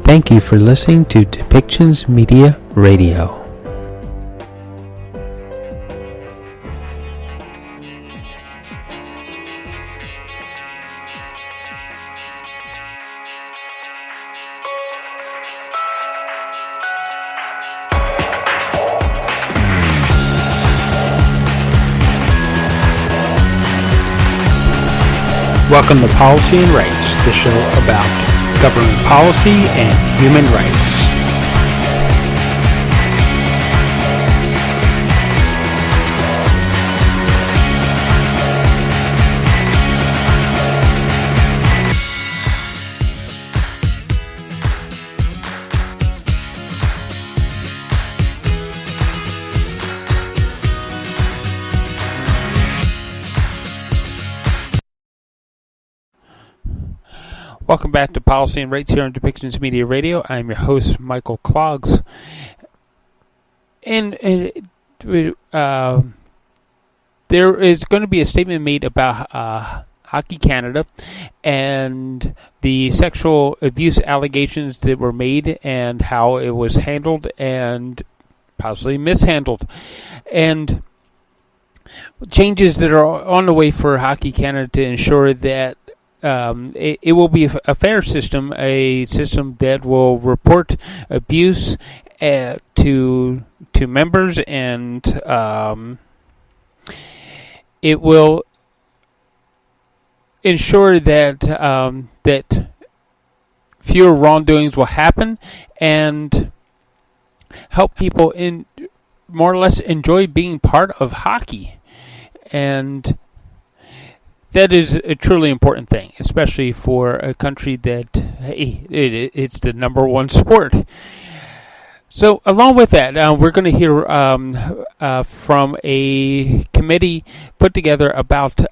Thank you for listening to Depictions Media Radio. Welcome to Policy and Rights, the show about government policy and human rights. Welcome back to Policy and Rights here on Depictions Media Radio. I'm your host, Michael Clogs. And there is going to be a statement made about Hockey Canada and the sexual abuse allegations that were made and how it was handled and possibly mishandled. And changes that are on the way for Hockey Canada to ensure that it will be a fair system, a system that will report abuse to members, and it will ensure that that fewer wrongdoings will happen and help people in more or less enjoy being part of hockey. And that is a truly important thing, especially for a country that, hey, it's the number one sport. So along with that, we're going to hear from a committee put together about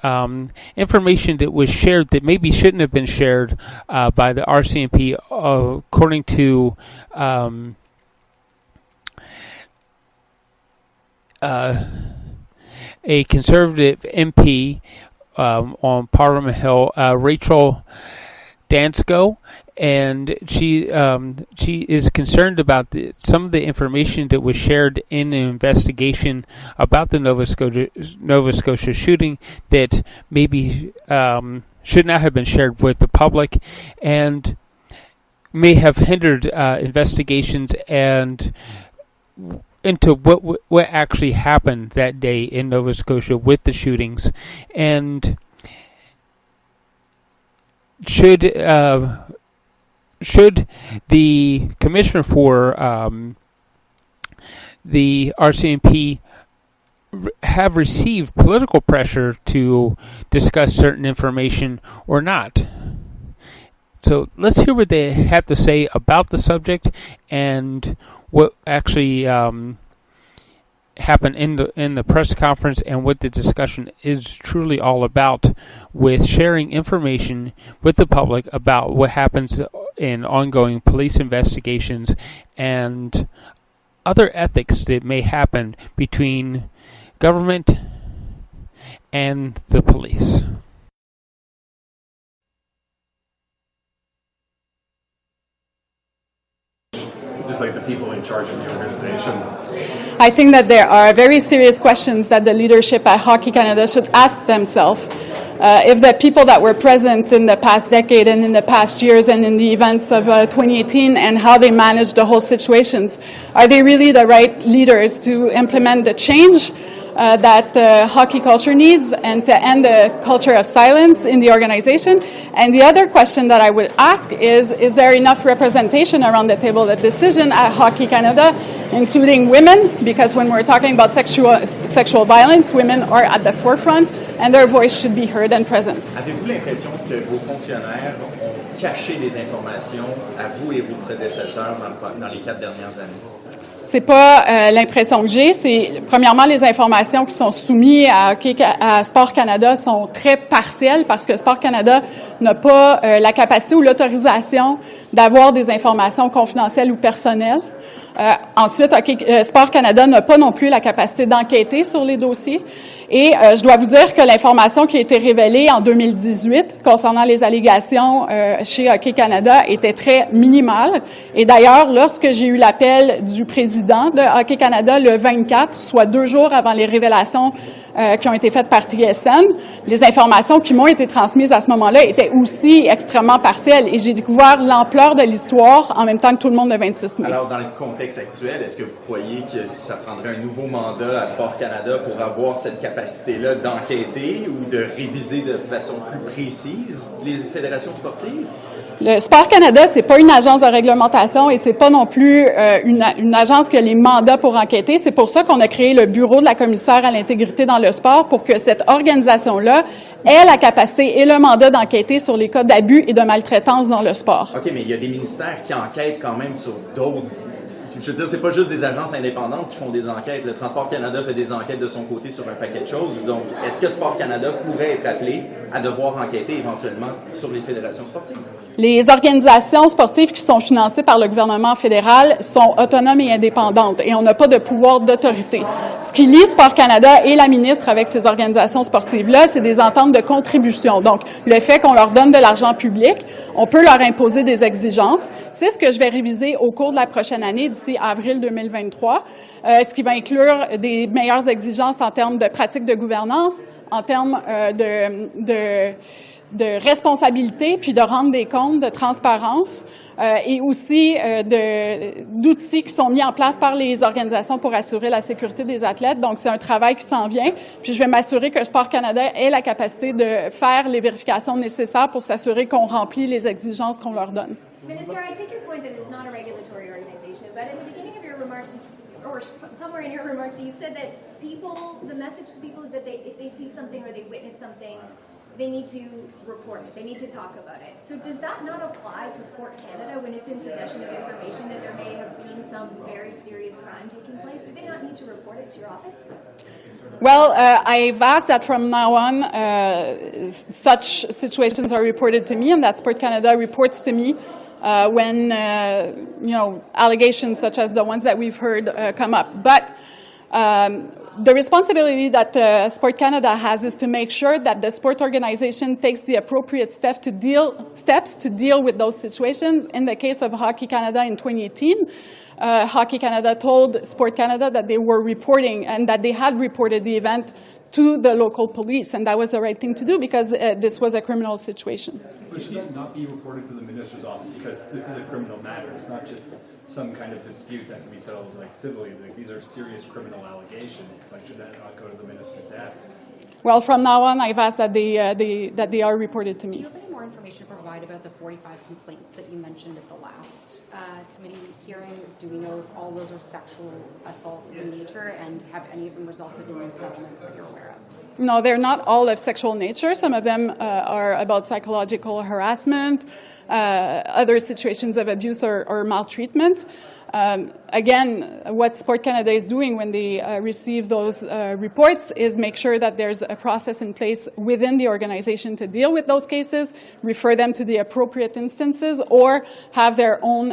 information that was shared that maybe shouldn't have been shared by the RCMP, according to a conservative MP on Parliament Hill, Raquel Dancho, and she is concerned about some of the information that was shared in the investigation about the Nova Scotia shooting that maybe should not have been shared with the public and may have hindered investigations and into what actually happened that day in Nova Scotia with the shootings. And should the commissioner for the RCMP have received political pressure to discuss certain information or not? So let's hear what they have to say about the subject and what actually happened in the press conference and what the discussion is truly all about, with sharing information with the public about what happens in ongoing police investigations and other ethics that may happen between government and the police. Just like the people in charge of the organization? I think that there are very serious questions that the leadership at Hockey Canada should ask themselves. If the people that were present in the past decade and in the past years and in the events of 2018 and how they managed the whole situations, are they really the right leaders to implement the change that hockey culture needs and to end the culture of silence in the organization? And the other question that I would ask is there enough representation around the table, the decision at Hockey Canada, including women? Because when we're talking about sexual violence, women are at the forefront and their voice should be heard and present. Avez-vous l'impression que vos fonctionnaires ont caché des informations à vous et vos prédécesseurs dans les 4 dernières années? C'est pas l'impression que j'ai. C'est premièrement les informations qui sont soumises à Sport Canada sont très partielles parce que Sport Canada n'a pas la capacité ou l'autorisation d'avoir des informations confidentielles ou personnelles. Ensuite, Sport Canada n'a pas non plus la capacité d'enquêter sur les dossiers. Et je dois vous dire que l'information qui a été révélée en 2018 concernant les allégations chez Hockey Canada était très minimale. Et d'ailleurs, lorsque j'ai eu l'appel du président de Hockey Canada le 24, soit 2 jours avant les révélations qui ont été faites par TSN, les informations qui m'ont été transmises à ce moment-là étaient aussi extrêmement partielles. Et j'ai découvert l'ampleur de l'histoire en même temps que tout le monde le 26 mai. Alors, dans le contexte actuel, est-ce que vous croyez que ça prendrait un nouveau mandat à Sport Canada pour avoir cette capacité-là d'enquêter ou de réviser de façon plus précise les fédérations sportives? Le Sport Canada, c'est pas une agence de réglementation et c'est pas non plus une agence qui a les mandats pour enquêter. C'est pour ça qu'on a créé le bureau de la commissaire à l'intégrité dans le sport pour que cette organisation-là ait la capacité et le mandat d'enquêter sur les cas d'abus et de maltraitance dans le sport. OK, mais il y a des ministères qui enquêtent quand même sur d'autres. Je veux dire, c'est pas juste des agences indépendantes qui font des enquêtes. Le Transport Canada fait des enquêtes de son côté sur un paquet de choses. Donc, est-ce que Sport Canada pourrait être appelé à devoir enquêter éventuellement sur les fédérations sportives? Les organisations sportives qui sont financées par le gouvernement fédéral sont autonomes et indépendantes et on n'a pas de pouvoir d'autorité. Ce qui lie Sport Canada et la ministre avec ces organisations sportives-là, c'est des ententes de contribution. Donc, le fait qu'on leur donne de l'argent public, on peut leur imposer des exigences. C'est ce que je vais réviser au cours de la prochaine année, d'ici avril 2023, ce qui va inclure des meilleures exigences en termes de pratiques de gouvernance, en termes de responsabilité, puis de rendre des comptes, de transparence, et aussi d'outils qui sont mis en place par les organisations pour assurer la sécurité des athlètes. Donc, c'est un travail qui s'en vient. Puis, je vais m'assurer que Sport Canada ait la capacité de faire les vérifications nécessaires pour s'assurer qu'on remplit les exigences qu'on leur donne. Minister, I take your point that it's not a regulatory organization, but at the beginning of your remarks, or somewhere in your remarks, you said that the message to people is that if they see something or they witness something, they need to report it. They need to talk about it. So does that not apply to Sport Canada when it's in possession of information that there may have been some very serious crime taking place? Do they not need to report it to your office? Well, I've asked that from now on, such situations are reported to me, and that Sport Canada reports to me when allegations such as the ones that we've heard come up. But the responsibility that Sport Canada has is to make sure that the sport organization takes the appropriate steps to deal with those situations. In the case of Hockey Canada in 2018, Hockey Canada told Sport Canada that they were reporting and that they had reported the event to the local police, and that was the right thing to do because this was a criminal situation. But should that not be reported to the minister's office because this is a criminal matter? It's not just some kind of dispute that can be settled civilly. These are serious criminal allegations. Should that not go to the minister's desk? Well, from now on, I've asked that they are reported to me. Do you have any more information to provide about the 45 complaints that you mentioned at the last committee hearing? Do we know if all those are sexual assault in nature, and have any of them resulted in settlements that you're aware of? No, they're not all of sexual nature. Some of them are about psychological harassment, other situations of abuse or maltreatment. Again, what Sport Canada is doing when they receive those reports is make sure that there's a process in place within the organization to deal with those cases, refer them to the appropriate instances, or have their own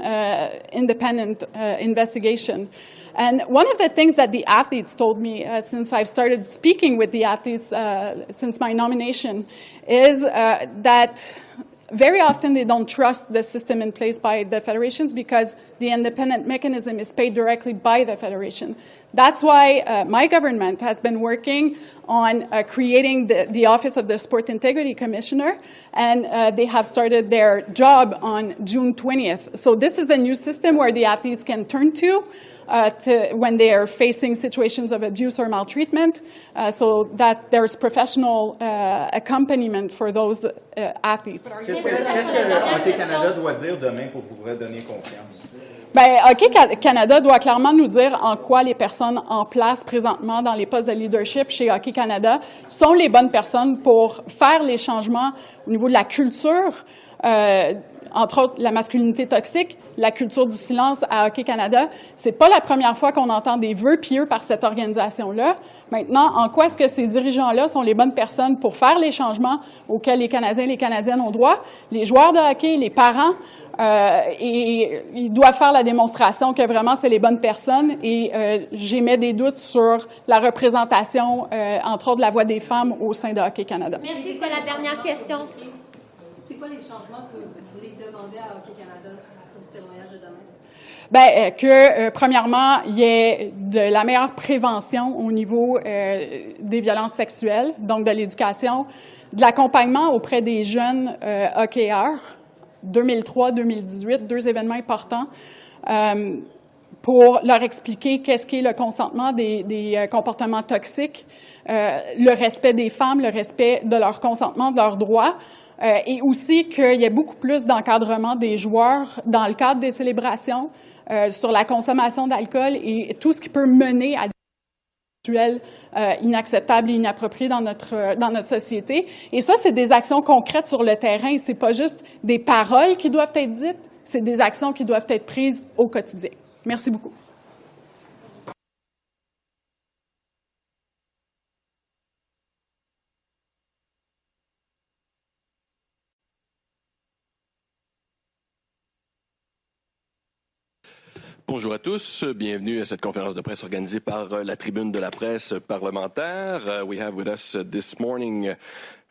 independent investigation. And one of the things that the athletes told me since I've started speaking with the athletes since my nomination is that very often they don't trust the system in place by the federations because the independent mechanism is paid directly by the federation. That's why my government has been working on creating the Office of the Sport Integrity Commissioner, and they have started their job on June 20th. So this is a new system where the athletes can turn to when they are facing situations of abuse or maltreatment, so that there's professional accompaniment for those athletes. Qu'est-ce que Hockey Canada doit dire demain pour vous redonner confiance? Bien, Hockey Canada doit clairement nous dire en quoi les personnes en place présentement dans les postes de leadership chez Hockey Canada sont les bonnes personnes pour faire les changements au niveau de la culture, entre autres la masculinité toxique, la culture du silence à Hockey Canada. C'est pas la première fois qu'on entend des vœux pieux par cette organisation-là. Maintenant, en quoi est-ce que ces dirigeants-là sont les bonnes personnes pour faire les changements auxquels les Canadiens et les Canadiennes ont droit? Les joueurs de hockey, les parents, et ils doivent faire la démonstration que vraiment c'est les bonnes personnes. Et j'émets des doutes sur la représentation, entre autres, de la voix des femmes au sein de Hockey Canada. Merci. C'est la dernière question. C'est quoi les changements que vous voulez demander à Hockey Canada sur ce témoignage de demain? Premièrement, il y ait de la meilleure prévention au niveau des violences sexuelles, donc de l'éducation, de l'accompagnement auprès des jeunes hockeyeurs, 2003-2018, 2 événements importants, pour leur expliquer qu'est-ce qu'est le consentement des comportements toxiques, le respect des femmes, le respect de leur consentement, de leurs droits, et aussi qu'il y ait beaucoup plus d'encadrement des joueurs dans le cadre des célébrations, sur la consommation d'alcool et tout ce qui peut mener à des sexuels inacceptables et inappropriés dans notre société. Et ça, c'est des actions concrètes sur le terrain. C'est pas juste des paroles qui doivent être dites, c'est des actions qui doivent être prises au quotidien. Merci beaucoup. Bonjour à tous, bienvenue à cette conférence de presse organisée par la Tribune de la presse parlementaire. We have with us this morning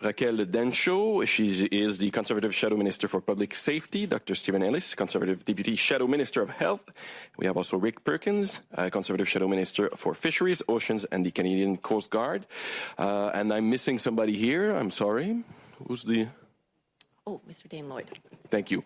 Raquel Dancho. She is the Conservative Shadow Minister for Public Safety, Dr. Stephen Ellis, Conservative Deputy Shadow Minister of Health. We have also Rick Perkins, Conservative Shadow Minister for Fisheries, Oceans and the Canadian Coast Guard. And I'm missing somebody here, I'm sorry. Who's the... Oh, Mr. Dane Lloyd. Thank you.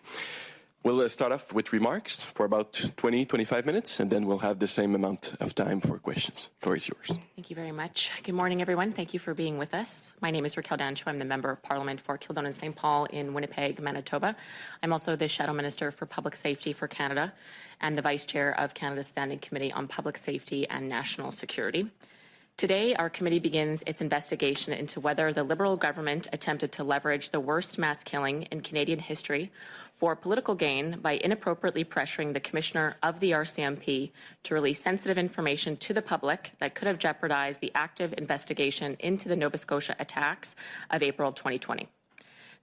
We'll start off with remarks for about 20-25 minutes, and then we'll have the same amount of time for questions. The floor is yours. Thank you very much. Good morning, everyone. Thank you for being with us. My name is Raquel Dancho. I'm the Member of Parliament for Kildonan and St. Paul in Winnipeg, Manitoba. I'm also the Shadow Minister for Public Safety for Canada and the Vice Chair of Canada's Standing Committee on Public Safety and National Security. Today, our committee begins its investigation into whether the Liberal government attempted to leverage the worst mass killing in Canadian history for political gain by inappropriately pressuring the Commissioner of the RCMP to release sensitive information to the public that could have jeopardized the active investigation into the Nova Scotia attacks of April 2020.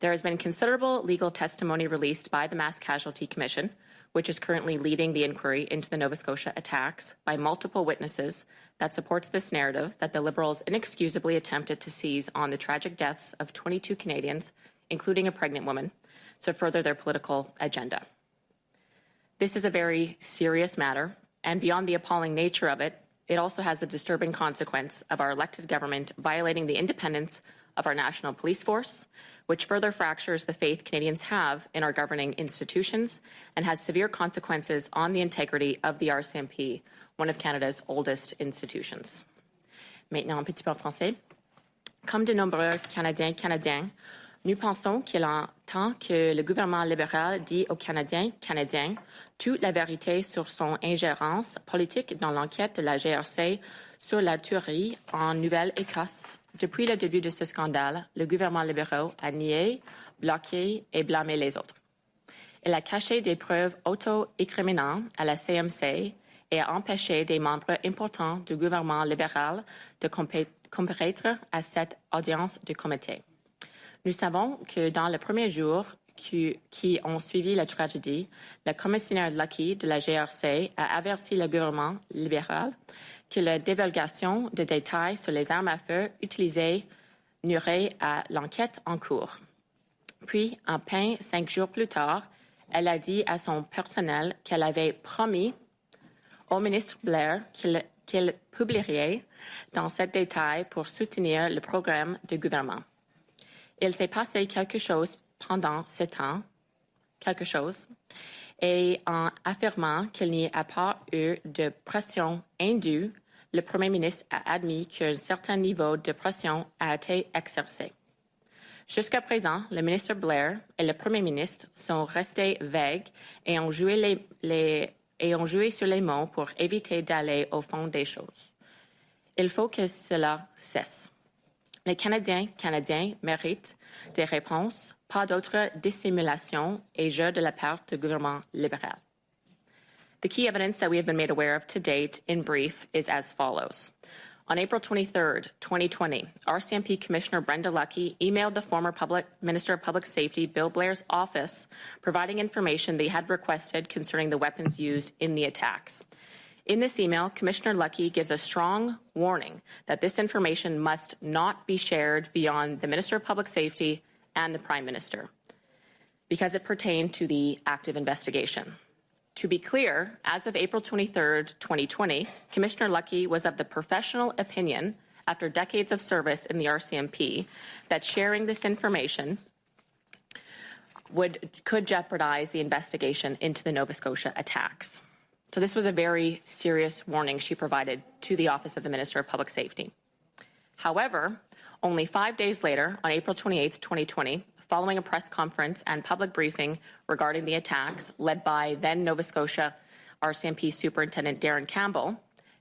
There has been considerable legal testimony released by the Mass Casualty Commission, which is currently leading the inquiry into the Nova Scotia attacks, by multiple witnesses that supports this narrative that the Liberals inexcusably attempted to seize on the tragic deaths of 22 Canadians, including a pregnant woman, to further their political agenda. This is a very serious matter, and beyond the appalling nature of it, it also has the disturbing consequence of our elected government violating the independence of our national police force, which further fractures the faith Canadians have in our governing institutions and has severe consequences on the integrity of the RCMP, one of Canada's oldest institutions. Maintenant, un petit peu en français. Comme de nombreux Canadiens, nous pensons qu'il est temps que le gouvernement libéral dise aux Canadiens toute la vérité sur son ingérence politique dans l'enquête de la GRC sur la tuerie en Nouvelle-Écosse. Depuis le début de ce scandale, le gouvernement libéral a nié, bloqué et blâmé les autres. Il a caché des preuves auto-incriminantes à la CMC et a empêché des membres importants du gouvernement libéral de comparaître à cette audience du comité. Nous savons que dans les premiers jours qui ont suivi la tragédie, le commissaire Lucki de la GRC a averti le gouvernement libéral que la divulgation de détails sur les armes à feu utilisées nuirait à l'enquête en cours. Puis, à peine 5 jours plus tard, elle a dit à son personnel qu'elle avait promis au ministre Blair qu'il publierait dans ces détails pour soutenir le programme du gouvernement. Il s'est passé quelque chose pendant ce temps, et en affirmant qu'il n'y a pas eu de pression indue, le Premier ministre a admis qu'un certain niveau de pression a été exercé. Jusqu'à présent, le ministre Blair et le Premier ministre sont restés vagues et ont joué sur les mots pour éviter d'aller au fond des choses. Il faut que cela cesse. Les Canadiens méritent des réponses, pas d'autres dissimulations et jeux de la part du gouvernement libéral. The key evidence that we have been made aware of to date, in brief, is as follows. On April 23, 2020, RCMP Commissioner Brenda Lucki emailed the former Minister of Public Safety, Bill Blair's office, providing information they had requested concerning the weapons used in the attacks. In this email, Commissioner Lucki gives a strong warning that this information must not be shared beyond the Minister of Public Safety and the Prime Minister, because it pertained to the active investigation. To be clear, as of April 23, 2020, Commissioner Lucki was of the professional opinion, after decades of service in the RCMP, that sharing this information could jeopardize the investigation into the Nova Scotia attacks. So this was a very serious warning she provided to the Office of the Minister of Public Safety. However, only 5 days later, on April 28, 2020, following a press conference and public briefing regarding the attacks led by then Nova Scotia RCMP Superintendent Darren Campbell,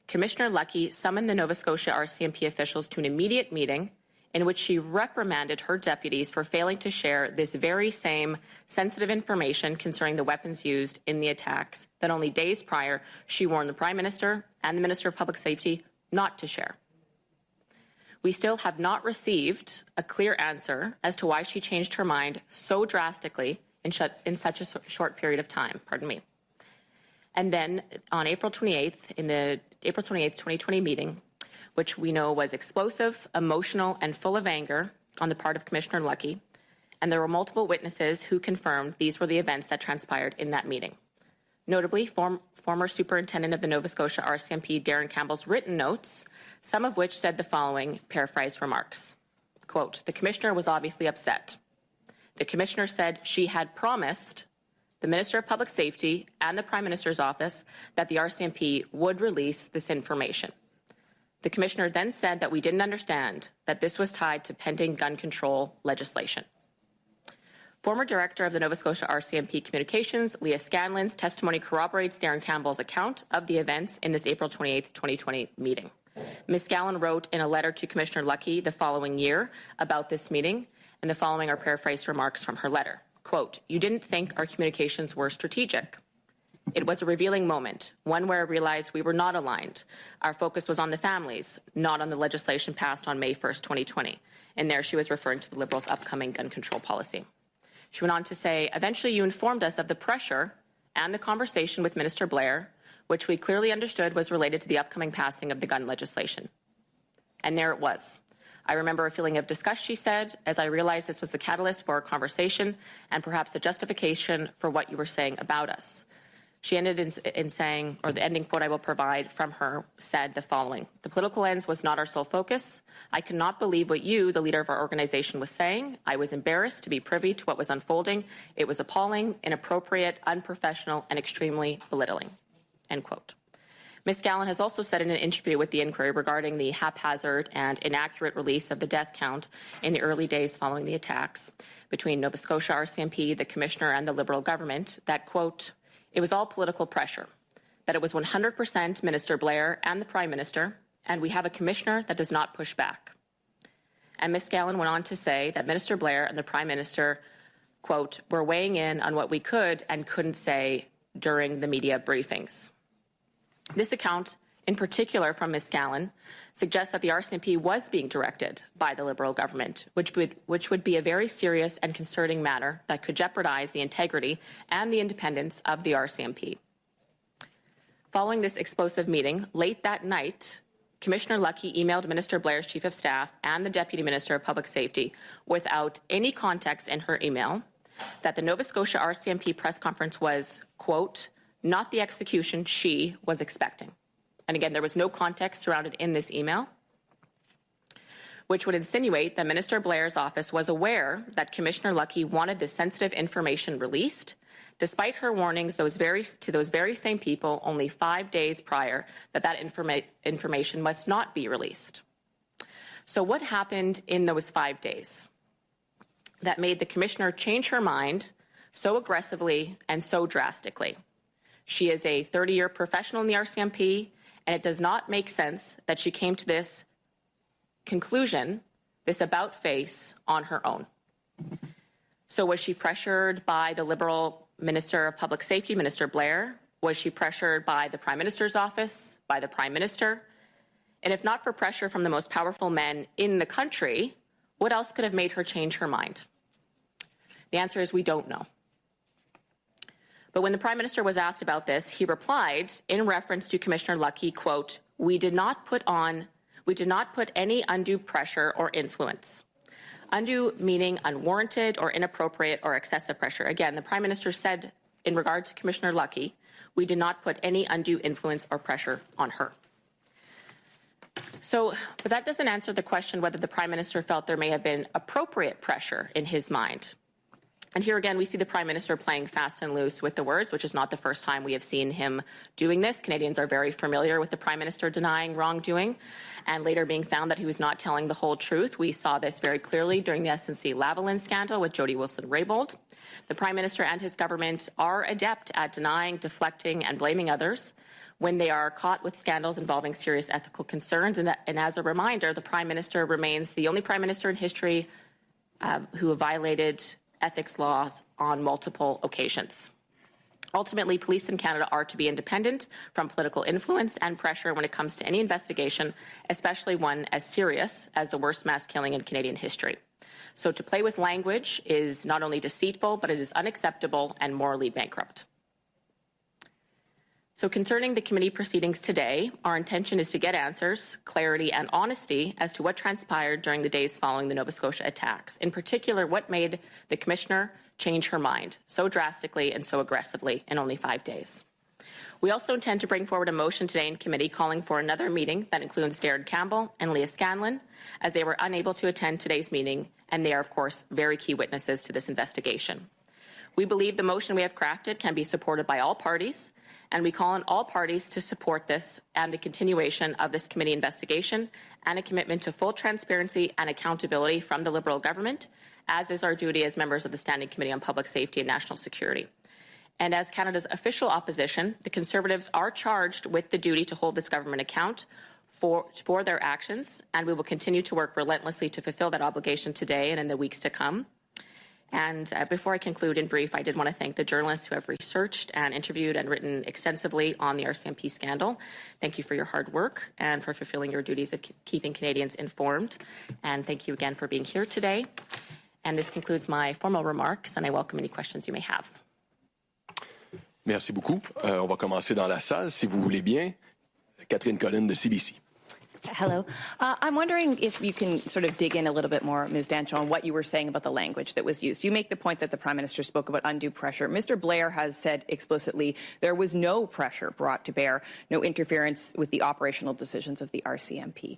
Commissioner Lucki summoned the Nova Scotia RCMP officials to an immediate meeting in which she reprimanded her deputies for failing to share this very same sensitive information concerning the weapons used in the attacks that only days prior she warned the Prime Minister and the Minister of Public Safety not to share. We still have not received a clear answer as to why she changed her mind so drastically in such a short period of time. And then on April 28th, in the April 28th, 2020 meeting, which we know was explosive, emotional, and full of anger on the part of Commissioner Lucki, and there were multiple witnesses who confirmed these were the events that transpired in that meeting. Notably, former Superintendent of the Nova Scotia RCMP Darren Campbell's written notes, some of which said the following paraphrased remarks. Quote, "The Commissioner was obviously upset. The Commissioner said she had promised the Minister of Public Safety and the Prime Minister's office that the RCMP would release this information. The Commissioner then said that we didn't understand that this was tied to pending gun control legislation." Former Director of the Nova Scotia RCMP Communications, Leah Scanlon's testimony corroborates Darren Campbell's account of the events in this April 28, 2020 meeting. Ms. Scanlon wrote in a letter to Commissioner Lucki the following year about this meeting, and the following are paraphrased remarks from her letter. Quote, "You didn't think our communications were strategic. It was a revealing moment, one where I realized we were not aligned. Our focus was on the families, not on the legislation passed on May 1st, 2020. And there she was referring to the Liberals' upcoming gun control policy. She went on to say, "Eventually you informed us of the pressure and the conversation with Minister Blair, which we clearly understood was related to the upcoming passing of the gun legislation." And there it was. "I remember a feeling of disgust," she said, "as I realized this was the catalyst for a conversation and perhaps a justification for what you were saying about us." She ended in saying, or the ending quote I will provide from her said the following: "The political lens was not our sole focus. I could not believe what you, the leader of our organization, was saying. I was embarrassed to be privy to what was unfolding. It was appalling, inappropriate, unprofessional, and extremely belittling." End quote. Ms. Scanlon has also said in an interview with The Inquiry regarding the haphazard and inaccurate release of the death count in the early days following the attacks between Nova Scotia RCMP, the Commissioner, and the Liberal government that, quote, "It was all political pressure, that it was 100% Minister Blair and the Prime Minister, and we have a Commissioner that does not push back." And Ms. Scanlon went on to say that Minister Blair and the Prime Minister, quote, "were weighing in on what we could and couldn't say during the media briefings." This account, in particular from Ms. Scanlon, suggests that the RCMP was being directed by the Liberal government, which would be a very serious and concerning matter that could jeopardize the integrity and the independence of the RCMP. Following this explosive meeting, late that night, Commissioner Lucki emailed Minister Blair's Chief of Staff and the Deputy Minister of Public Safety without any context in her email that the Nova Scotia RCMP press conference was, quote, "not the execution she was expecting." And again, there was no context surrounded in this email, which would insinuate that Minister Blair's office was aware that Commissioner Lucki wanted this sensitive information released, despite her warnings to those very same people only 5 days prior that information must not be released. So what happened in those 5 days that made the Commissioner change her mind so aggressively and so drastically? She is a 30-year professional in the RCMP, and it does not make sense that she came to this conclusion, this about-face, on her own. So was she pressured by the Liberal Minister of Public Safety, Minister Blair? Was she pressured by the Prime Minister's office, by the Prime Minister? And if not for pressure from the most powerful men in the country, what else could have made her change her mind? The answer is we don't know. But when the Prime Minister was asked about this, he replied in reference to Commissioner Lucki, quote, we did not put any undue pressure or influence. Undue meaning unwarranted or inappropriate or excessive pressure. Again, the Prime Minister said in regard to Commissioner Lucki, we did not put any undue influence or pressure on her. So, but that doesn't answer the question whether the Prime Minister felt there may have been appropriate pressure in his mind. And here again, we see the Prime Minister playing fast and loose with the words, which is not the first time we have seen him doing this. Canadians are very familiar with the Prime Minister denying wrongdoing and later being found that he was not telling the whole truth. We saw this very clearly during the SNC-Lavalin scandal with Jody Wilson-Raybould. The Prime Minister and his government are adept at denying, deflecting, and blaming others when they are caught with scandals involving serious ethical concerns. And as a reminder, the Prime Minister remains the only Prime Minister in history who have violated ethics laws on multiple occasions. Ultimately, police in Canada are to be independent from political influence and pressure when it comes to any investigation, especially one as serious as the worst mass killing in Canadian history. So to play with language is not only deceitful, but it is unacceptable and morally bankrupt. So concerning the committee proceedings today, our intention is to get answers, clarity, and honesty as to what transpired during the days following the Nova Scotia attacks. In particular, what made the Commissioner change her mind so drastically and so aggressively in only 5 days. We also intend to bring forward a motion today in committee calling for another meeting that includes Darren Campbell and Leah Scanlon, as they were unable to attend today's meeting, and they are, of course, very key witnesses to this investigation. We believe the motion we have crafted can be supported by all parties, and we call on all parties to support this and the continuation of this committee investigation and a commitment to full transparency and accountability from the Liberal government, as is our duty as members of the Standing Committee on Public Safety and National Security. And as Canada's official opposition, the Conservatives are charged with the duty to hold this government account for their actions, and we will continue to work relentlessly to fulfill that obligation today and in the weeks to come. And before I conclude in brief, I did want to thank the journalists who have researched and interviewed and written extensively on the RCMP scandal. Thank you for your hard work and for fulfilling your duties of keeping Canadians informed. And thank you again for being here today. And this concludes my formal remarks, and I welcome any questions you may have. Merci beaucoup. On va commencer dans la salle, si vous voulez bien. Catherine Collin de CBC. Hello. I'm wondering if you can sort of dig in a little bit more, Ms. Dancho, on what you were saying about the language that was used. You make the point that the Prime Minister spoke about undue pressure. Mr. Blair has said explicitly there was no pressure brought to bear, no interference with the operational decisions of the RCMP.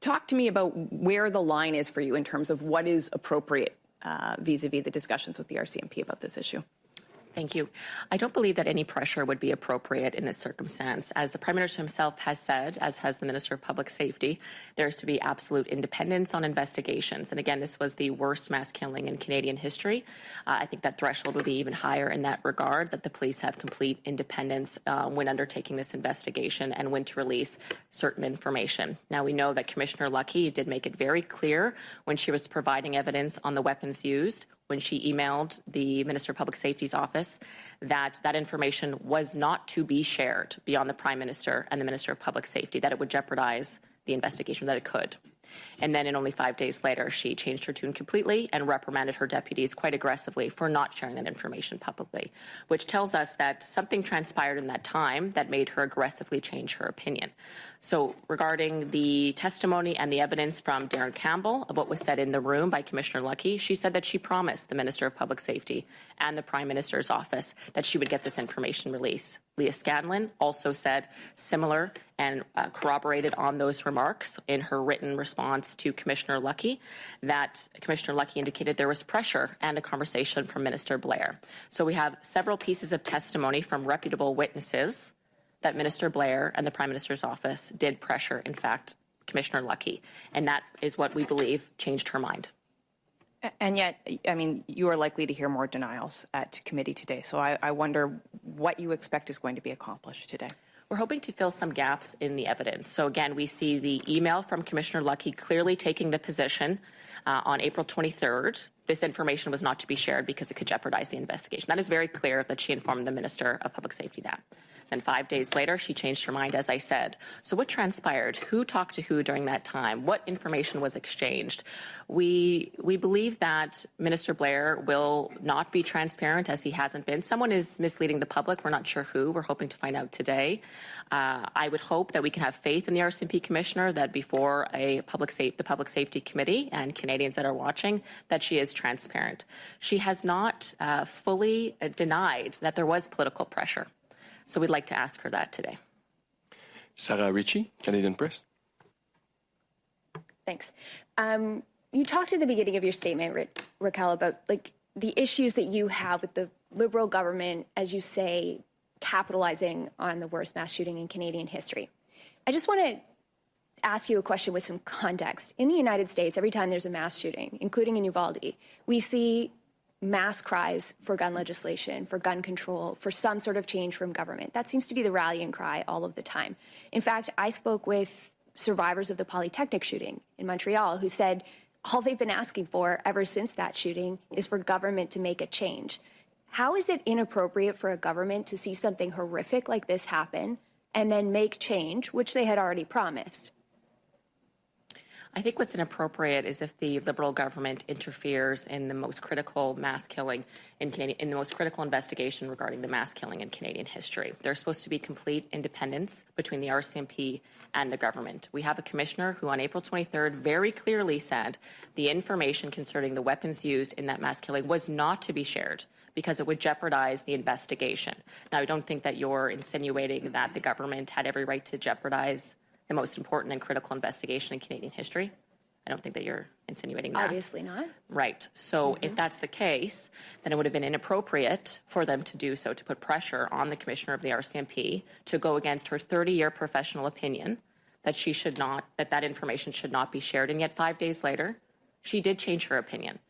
Talk to me about where the line is for you in terms of what is appropriate vis-a-vis the discussions with the RCMP about this issue. Thank you. I don't believe that any pressure would be appropriate in this circumstance. As the Prime Minister himself has said, as has the Minister of Public Safety, there is to be absolute independence on investigations. And again, this was the worst mass killing in Canadian history. I think that threshold would be even higher in that regard, that the police have complete independence when undertaking this investigation and when to release certain information. Now, we know that Commissioner Lucki did make it very clear when she was providing evidence on the weapons used, when she emailed the Minister of Public Safety's office, that that information was not to be shared beyond the Prime Minister and the Minister of Public Safety, that it would jeopardize the investigation, that it could. And then in only 5 days later, she changed her tune completely and reprimanded her deputies quite aggressively for not sharing that information publicly, which tells us that something transpired in that time that made her aggressively change her opinion. So regarding the testimony and the evidence from Darren Campbell of what was said in the room by Commissioner Lucki, she said that she promised the Minister of Public Safety and the Prime Minister's office that she would get this information released. Leah Scanlon also said similar and corroborated on those remarks in her written response to Commissioner Lucki, that Commissioner Lucki indicated there was pressure and a conversation from Minister Blair. So we have several pieces of testimony from reputable witnesses that Minister Blair and the Prime Minister's office did pressure, in fact, Commissioner Lucki. And that is what we believe changed her mind. And yet, I mean, you are likely to hear more denials at committee today. So I wonder what you expect is going to be accomplished today. We're hoping to fill some gaps in the evidence. So again, we see the email from Commissioner Lucki clearly taking the position on April 23rd this information was not to be shared because it could jeopardize the investigation. That is very clear that she informed the Minister of Public Safety that. Then 5 days later, she changed her mind, as I said. So what transpired? Who talked to who during that time? What information was exchanged? We believe that Minister Blair will not be transparent, as he hasn't been. Someone is misleading the public. We're not sure who. We're hoping to find out today. I would hope that we can have faith in the RCMP Commissioner, that before the Public Safety Committee and Canadians that are watching, that she is transparent. She has not fully denied that there was political pressure. So we'd like to ask her that today. Sarah Ritchie, Canadian Press. Thanks. You talked at the beginning of your statement, Raquel, about the issues that you have with the Liberal government, as you say, capitalizing on the worst mass shooting in Canadian history. I just want to ask you a question with some context. In the United States, every time there's a mass shooting, including in Uvalde, we see mass cries for gun legislation, for gun control, for some sort of change from government. That seems to be the rallying cry all of the time. In fact, I spoke with survivors of the Polytechnic shooting in Montreal who said all they've been asking for ever since that shooting is for government to make a change. How is it inappropriate for a government to see something horrific like this happen and then make change, which they had already promised? I think what's inappropriate is if the Liberal government interferes in the most critical mass killing in the most critical investigation regarding the mass killing in Canadian history. There's supposed to be complete independence between the RCMP and the government. We have a commissioner who on April 23rd very clearly said the information concerning the weapons used in that mass killing was not to be shared because it would jeopardize the investigation. Now, I don't think that you're insinuating that the government had every right to jeopardize the most important and critical investigation in Canadian history. I don't think that you're insinuating that. Obviously not. Right. So if that's the case, then it would have been inappropriate for them to do so, to put pressure on the Commissioner of the RCMP to go against her 30-year professional opinion that she should not, that information should not be shared. And yet 5 days later, she did change her opinion.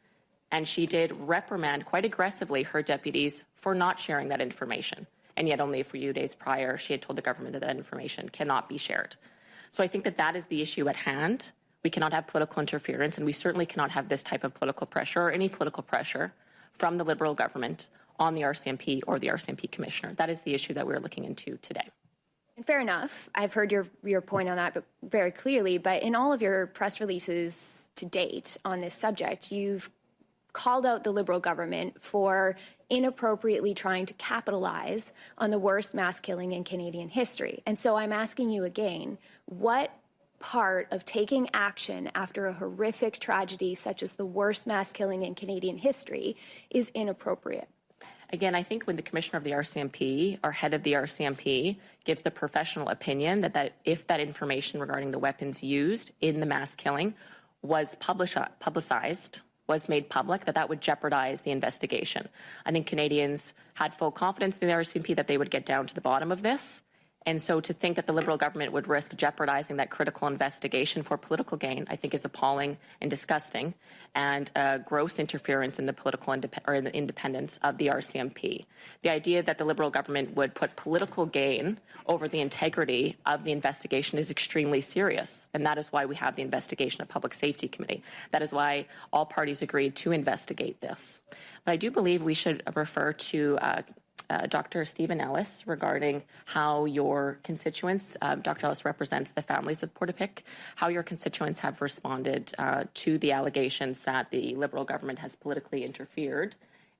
And she did reprimand quite aggressively her deputies for not sharing that information. And yet only a few days prior, she had told the government that information cannot be shared. So I think that is the issue at hand. We cannot have political interference, and we certainly cannot have this type of political pressure or any political pressure from the Liberal government on the RCMP or the RCMP Commissioner. That is the issue that we're looking into today. And fair enough. I've heard your point on that very clearly, but in all of your press releases to date on this subject, you've called out the Liberal government for inappropriately trying to capitalize on the worst mass killing in Canadian history. And so I'm asking you again, what part of taking action after a horrific tragedy such as the worst mass killing in Canadian history is inappropriate? Again, I think when the Commissioner of the RCMP or head of the RCMP gives the professional opinion that if that information regarding the weapons used in the mass killing was publicized, was made public, that would jeopardize the investigation. I think Canadians had full confidence in the RCMP that they would get down to the bottom of this. And so to think that the Liberal government would risk jeopardizing that critical investigation for political gain, I think is appalling and disgusting, and gross interference in the political independence of the RCMP. The idea that the Liberal government would put political gain over the integrity of the investigation is extremely serious, and that is why we have the Investigation of Public Safety Committee. That is why all parties agreed to investigate this. But I do believe we should refer to Dr. Stephen Ellis regarding how your constituents, Dr. Ellis represents the families of Portapique, how your constituents have responded to the allegations that the Liberal government has politically interfered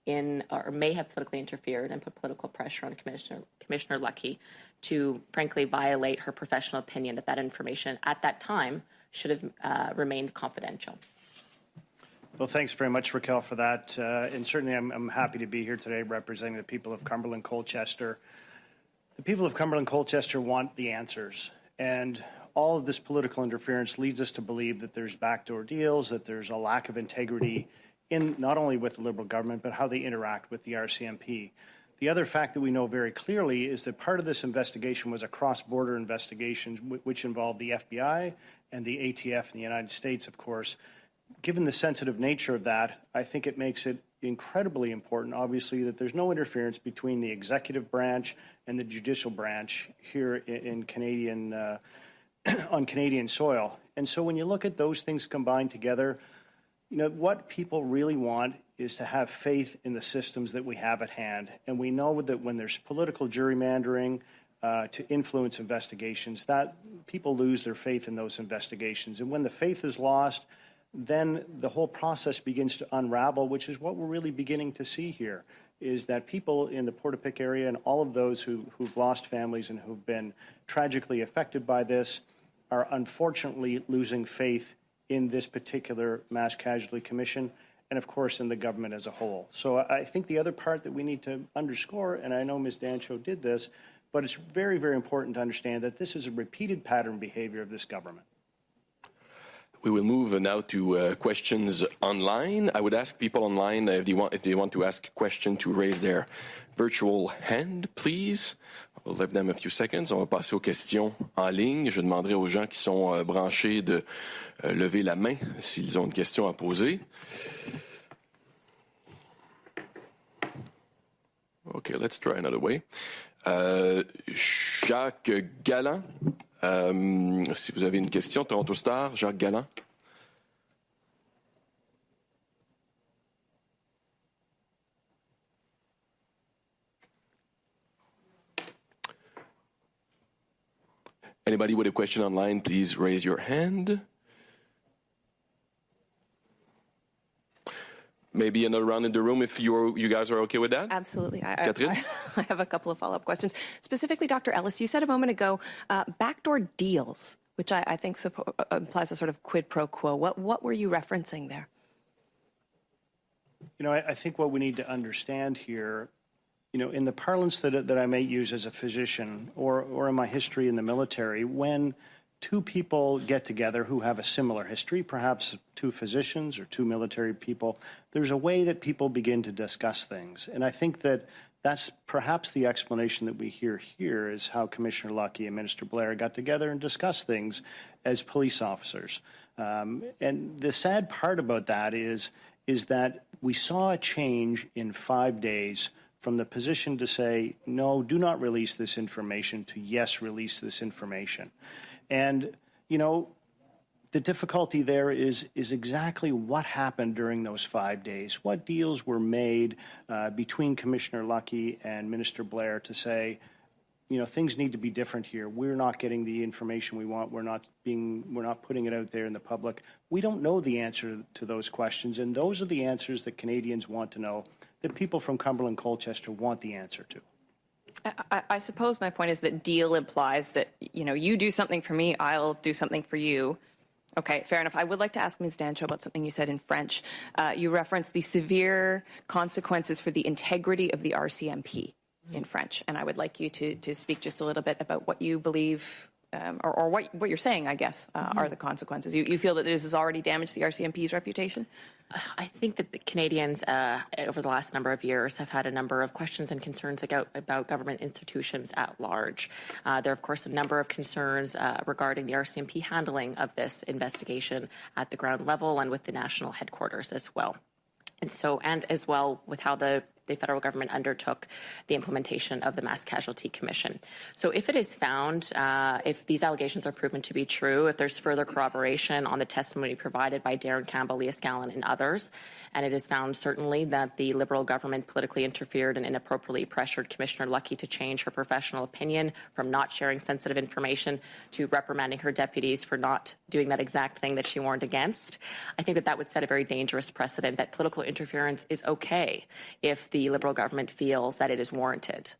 in, or may have politically interfered and put political pressure on Commissioner Lucki to, frankly, violate her professional opinion that information at that time should have remained confidential. Well, thanks very much, Raquel, for that. And certainly I'm happy to be here today representing the people of Cumberland-Colchester. The people of Cumberland-Colchester want the answers. And all of this political interference leads us to believe that there's backdoor deals, that there's a lack of integrity in not only with the Liberal government, but how they interact with the RCMP. The other fact that we know very clearly is that part of this investigation was a cross-border investigation, which involved the FBI and the ATF in the United States, of course. Given the sensitive nature of that, I think it makes it incredibly important, obviously, that there's no interference between the executive branch and the judicial branch here in on Canadian soil. And so when you look at those things combined together, what people really want is to have faith in the systems that we have at hand. And we know that when there's political gerrymandering to influence investigations, that people lose their faith in those investigations. And when the faith is lost, then the whole process begins to unravel, which is what we're really beginning to see here, is that people in the Portapique area and all of those who've lost families and who've been tragically affected by this are unfortunately losing faith in this particular Mass Casualty Commission, and of course in the government as a whole. So I think the other part that we need to underscore, and I know Ms. Dancho did this, but it's very, very important to understand that this is a repeated pattern behavior of this government. We will move now to questions online. I would ask people online if they want to ask a question to raise their virtual hand, please. We'll give them a few seconds. On va passer aux questions en ligne. Je demanderai aux gens qui sont branchés de lever la main s'ils ont une question à poser. Okay, let's try another way. Jacques Galland. Si vous avez une question, Toronto Star, Jacques Galland. Anybody with a question online, please raise your hand. Maybe another round in the room if you guys are okay with that? Absolutely. Catherine? I have a couple of follow-up questions. Specifically, Dr. Ellis, you said a moment ago, backdoor deals, which I think implies a sort of quid pro quo. What were you referencing there? I think what we need to understand here, in the parlance that I may use as a physician or in my history in the military, when two people get together who have a similar history, perhaps two physicians or two military people, there's a way that people begin to discuss things. And I think that's perhaps the explanation that we hear here is how Commissioner Lucki and Minister Blair got together and discussed things as police officers. And the sad part about that is that we saw a change in 5 days from the position to say, no, do not release this information, to yes, release this information. And, the difficulty there is exactly what happened during those 5 days. What deals were made between Commissioner Lucki and Minister Blair to say, things need to be different here. We're not getting the information we want. We're not putting it out there in the public. We don't know the answer to those questions, and those are the answers that Canadians want to know, that people from Cumberland Colchester want the answer to. I suppose my point is that deal implies that, you do something for me, I'll do something for you. Okay, fair enough. I would like to ask Ms. Dancho about something you said in French. You referenced the severe consequences for the integrity of the RCMP in French, and I would like you to speak just a little bit about what you believe, or what you're saying, I guess, are the consequences. You feel that this has already damaged the RCMP's reputation? I think that the Canadians, over the last number of years, have had a number of questions and concerns about government institutions at large. There are, of course, a number of concerns regarding the RCMP handling of this investigation at the ground level and with the national headquarters as well. And as well with how the federal government undertook the implementation of the Mass Casualty Commission. So if it is found, if these allegations are proven to be true, if there's further corroboration on the testimony provided by Darren Campbell, Leah Scallon, and others, and it is found certainly that the Liberal government politically interfered and inappropriately pressured Commissioner Lucki to change her professional opinion from not sharing sensitive information to reprimanding her deputies for not doing that exact thing that she warned against, I think that would set a very dangerous precedent that political interference is okay if the Liberal government feels that it is warranted.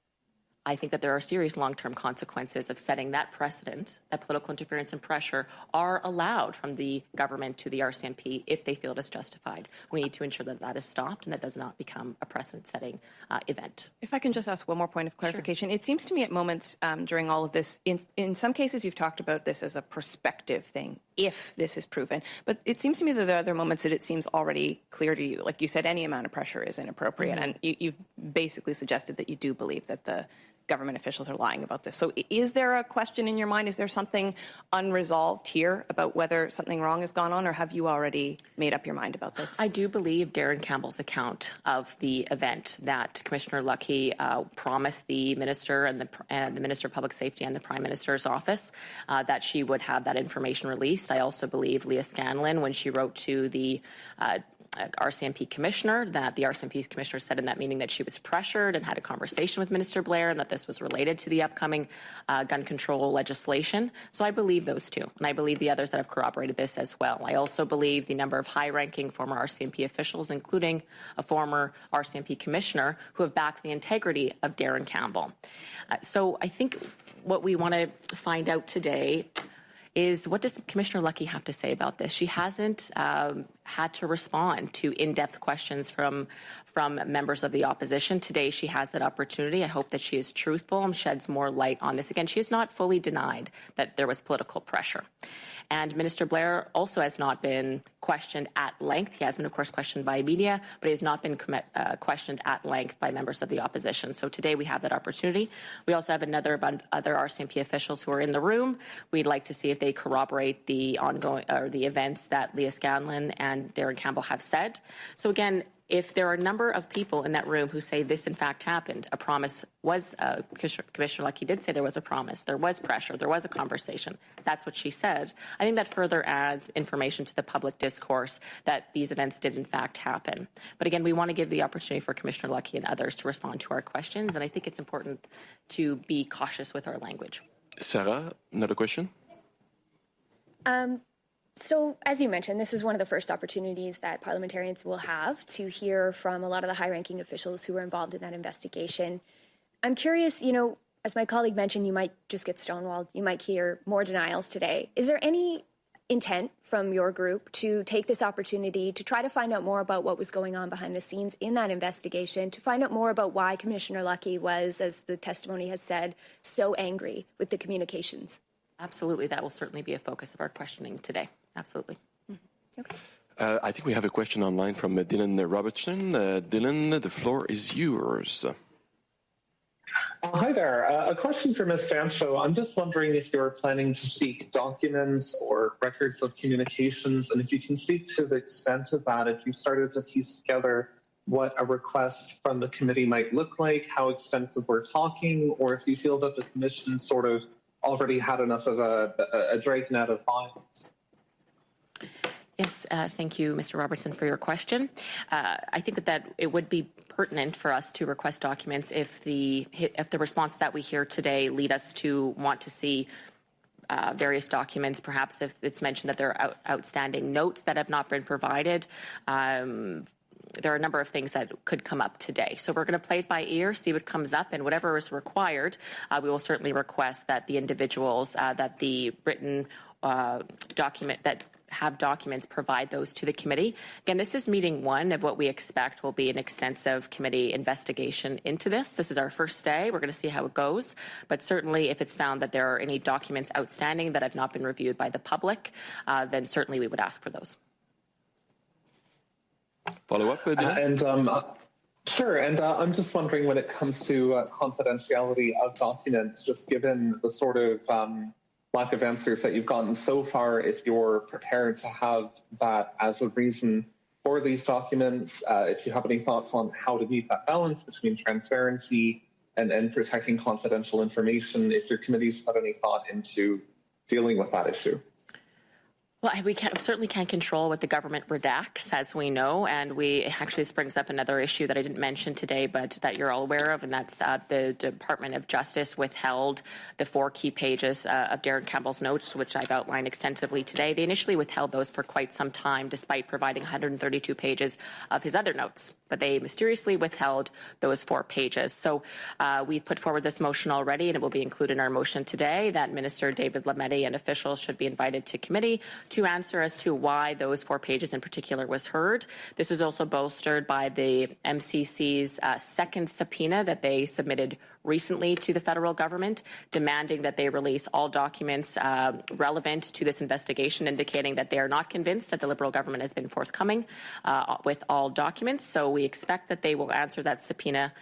I think that there are serious long-term consequences of setting that precedent, that political interference and pressure are allowed from the government to the RCMP if they feel it is justified. We need to ensure that that is stopped and that does not become a precedent-setting event. If I can just ask one more point of clarification. Sure. It seems to me at moments during all of this, in some cases you've talked about this as a prospective thing, if this is proven. But it seems to me that there are other moments that it seems already clear to you. Like you said, any amount of pressure is inappropriate. Mm-hmm. And you've basically suggested that you do believe that the government officials are lying about this. So is there a question in your mind? Is there something unresolved here about whether something wrong has gone on, or have you already made up your mind about this? I do believe Darren Campbell's account of the event that Commissioner Lucki promised the Minister and the Minister of Public Safety and the Prime Minister's office that she would have that information released. I also believe Leah Scanlon, when she wrote to the RCMP Commissioner, that the RCMP Commissioner said in that meeting that she was pressured and had a conversation with Minister Blair and that this was related to the upcoming gun control legislation. So I believe those two, and I believe the others that have corroborated this as well. I also believe the number of high-ranking former RCMP officials, including a former RCMP Commissioner, who have backed the integrity of Darren Campbell. So I think what we want to find out today is, what does Commissioner Lucki have to say about this? She hasn't had to respond to in-depth questions from members of the opposition. Today she has that opportunity. I hope that she is truthful and sheds more light on this. Again, she has not fully denied that there was political pressure. And Minister Blair also has not been questioned at length. He has been, of course, questioned by media, but he has not been questioned at length by members of the opposition. So today we have that opportunity. We also have other RCMP officials who are in the room. We'd like to see if they corroborate the the events that Leah Scanlon and Darren Campbell have said. So again, if there are a number of people in that room who say this in fact happened, a promise was, Commissioner Lucki did say there was a promise, there was pressure, there was a conversation, that's what she said, I think that further adds information to the public discourse that these events did in fact happen. But again, we want to give the opportunity for Commissioner Lucki and others to respond to our questions, and I think it's important to be cautious with our language. Sarah, another question? So, as you mentioned, this is one of the first opportunities that parliamentarians will have to hear from a lot of the high-ranking officials who were involved in that investigation. I'm curious, as my colleague mentioned, you might just get stonewalled. You might hear more denials today. Is there any intent from your group to take this opportunity to try to find out more about what was going on behind the scenes in that investigation, to find out more about why Commissioner Lucki was, as the testimony has said, so angry with the communications? Absolutely. That will certainly be a focus of our questioning today. Absolutely. Mm-hmm. Okay. I think we have a question online from Dylan Robertson. Dylan, the floor is yours. Hi there. A question for Ms. Dancho. I'm just wondering if you're planning to seek documents or records of communications, and if you can speak to the extent of that, if you started to piece together what a request from the committee might look like, how extensive we're talking, or if you feel that the Commission sort of already had enough of a dragnet of files. Yes, thank you, Mr. Robertson, for your question. I think that it would be pertinent for us to request documents if the response that we hear today lead us to want to see various documents. Perhaps if it's mentioned that there are outstanding notes that have not been provided. There are a number of things that could come up today. So we're going to play it by ear, see what comes up, and whatever is required, we will certainly request that the individuals that the written document that have documents provide those to the committee. Again, this is meeting one of what we expect will be an extensive committee investigation into this. This is our first day. We're going to see how it goes. But certainly if it's found that there are any documents outstanding that have not been reviewed by the public, then certainly we would ask for those. Follow up? Sure, and I'm just wondering, when it comes to confidentiality of documents, just given the sort of lack of answers that you've gotten so far, if you're prepared to have that as a reason for these documents, if you have any thoughts on how to meet that balance between transparency and protecting confidential information, if your committee's put any thought into dealing with that issue. Well, we certainly can't control what the government redacts, as we know, and this brings up another issue that I didn't mention today, but that you're all aware of, and that's the Department of Justice withheld the 4 key pages of Darren Campbell's notes, which I've outlined extensively today. They initially withheld those for quite some time, despite providing 132 pages of his other notes, but they mysteriously withheld those 4 pages. So we've put forward this motion already, and it will be included in our motion today, that Minister David Lametti and officials should be invited to committee to answer as to why those 4 pages in particular was heard. This is also bolstered by the MCC's second subpoena that they submitted recently to the federal government, demanding that they release all documents relevant to this investigation, indicating that they are not convinced that the Liberal government has been forthcoming with all documents. So we expect that they will answer that subpoena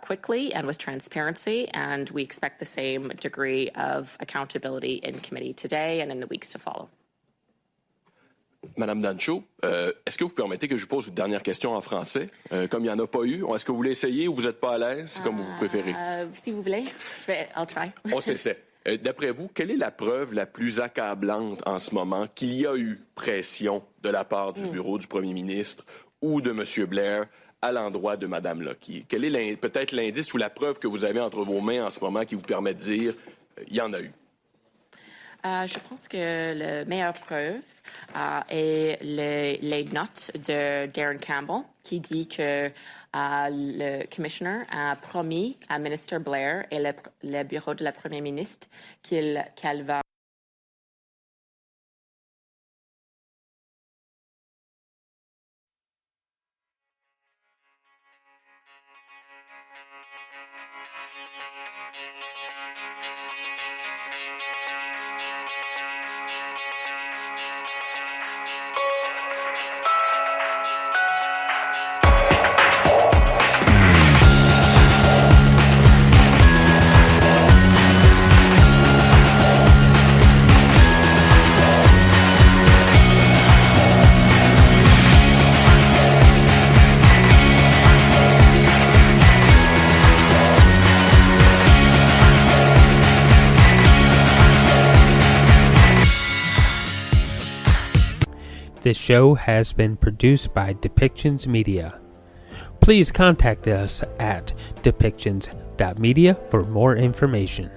quickly and with transparency, and we expect the same degree of accountability in committee today and in the weeks to follow. Madame Dancho, est-ce que vous permettez que je vous pose une dernière question en français? Comme il n'y en a pas eu, est-ce que vous voulez essayer ou vous n'êtes pas à l'aise? C'est comme vous préférez. Si vous voulez, I'll try. On s'essaie. D'après vous, quelle est la preuve la plus accablante en ce moment qu'il y a eu pression de la part du bureau du premier ministre ou de M. Blair à l'endroit de Mme Lucki? Quel est peut-être l'indice ou la preuve que vous avez entre vos mains en ce moment qui vous permet de dire il y en a eu? Je pense que la meilleure preuve est les notes de Darren Campbell qui dit que le commissioner a promis à ministre Blair et le bureau de la première ministre qu'elle va This show has been produced by Depictions Media. Please contact us at depictions.media for more information.